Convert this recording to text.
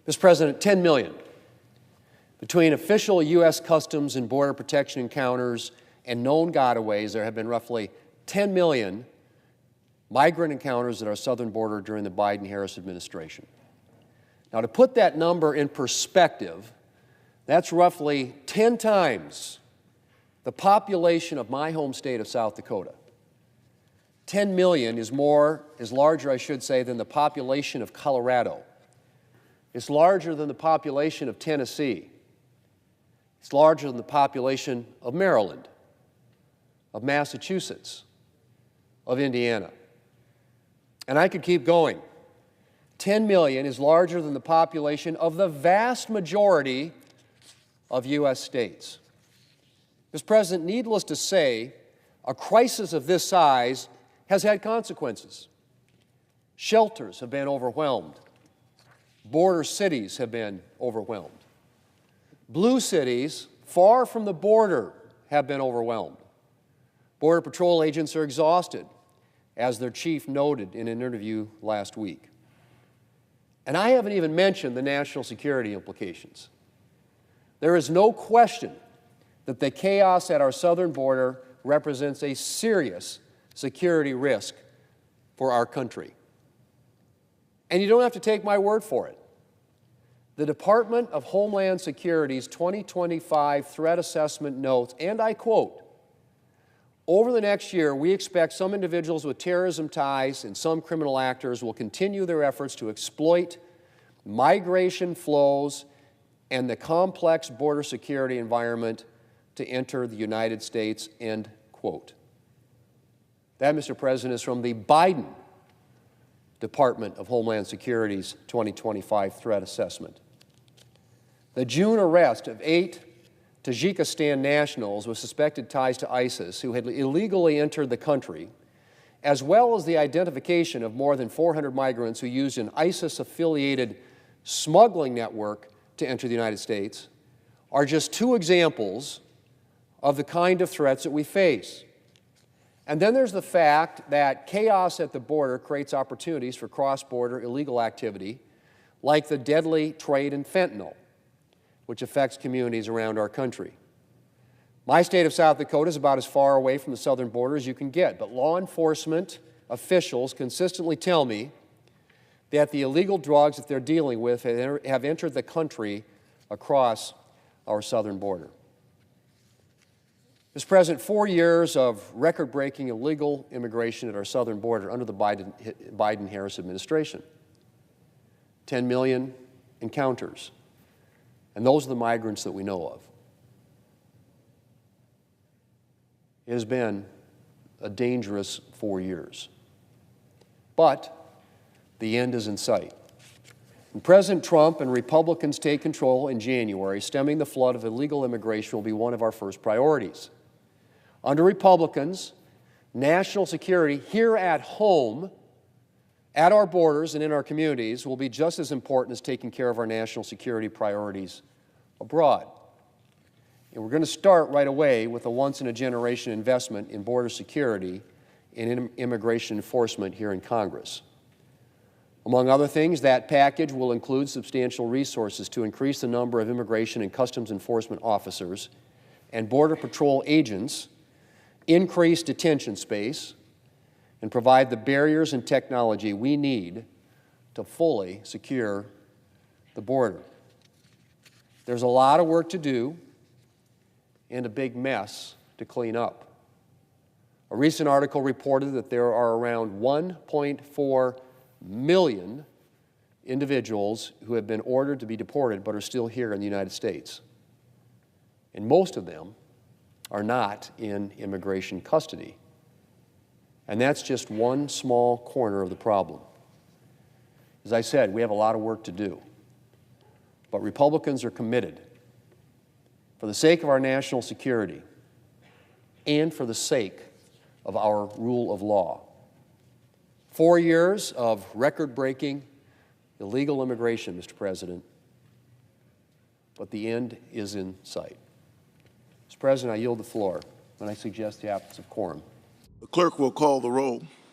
Mr. President, 10 million. Between official U.S. Customs and Border Protection encounters and known gotaways, there have been roughly 10 million migrant encounters at our southern border during the Biden-Harris administration. Now, to put that number in perspective, that's roughly 10 times the population of my home state of South Dakota. 10 million is larger, I should say, than the population of Colorado. It's larger than the population of Tennessee. It's larger than the population of Maryland, of Massachusetts, of Indiana. And I could keep going. 10 million is larger than the population of the vast majority of U.S. states. Mr. President, needless to say, a crisis of this size has had consequences. Shelters have been overwhelmed. Border cities have been overwhelmed. Blue cities far from the border have been overwhelmed. Border Patrol agents are exhausted, as their chief noted in an interview last week. And I haven't even mentioned the national security implications. There is no question that the chaos at our southern border represents a serious security risk for our country. And you don't have to take my word for it. The Department of Homeland Security's 2025 threat assessment notes, and I quote, "Over the next year, we expect some individuals with terrorism ties and some criminal actors will continue their efforts to exploit migration flows and the complex border security environment to enter the United States," end quote. That, Mr. President, is from the Biden Department of Homeland Security's 2025 threat assessment. The June arrest of 8 Tajikistan nationals with suspected ties to ISIS who had illegally entered the country, as well as the identification of more than 400 migrants who used an ISIS-affiliated smuggling network to enter the United States, are just two examples of the kind of threats that we face. And then there's the fact that chaos at the border creates opportunities for cross-border illegal activity, like the deadly trade in fentanyl, which affects communities around our country. My state of South Dakota is about as far away from the southern border as you can get, but law enforcement officials consistently tell me that the illegal drugs that they're dealing with have entered the country across our southern border. Mr. President, 4 years of record-breaking illegal immigration at our southern border under the Biden-Harris administration. 10 million encounters. And those are the migrants that we know of. It has been a dangerous 4 years. But the end is in sight. When President Trump and Republicans take control in January, stemming the flood of illegal immigration will be one of our first priorities. Under Republicans, national security here at home, at our borders and in our communities, will be just as important as taking care of our national security priorities abroad. And we're going to start right away with a once-in-a-generation investment in border security and in immigration enforcement here in Congress. Among other things, that package will include substantial resources to increase the number of immigration and customs enforcement officers and Border Patrol agents, increase detention space, and provide the barriers and technology we need to fully secure the border. There's a lot of work to do and a big mess to clean up. A recent article reported that there are around 1.4 million individuals who have been ordered to be deported but are still here in the United States. And most of them are not in immigration custody. And that's just one small corner of the problem. As I said, we have a lot of work to do. But Republicans are committed, for the sake of our national security and for the sake of our rule of law. 4 years of record-breaking illegal immigration, Mr. President, but the end is in sight. Mr. President, I yield the floor, and I suggest the absence of quorum. The clerk will call the roll.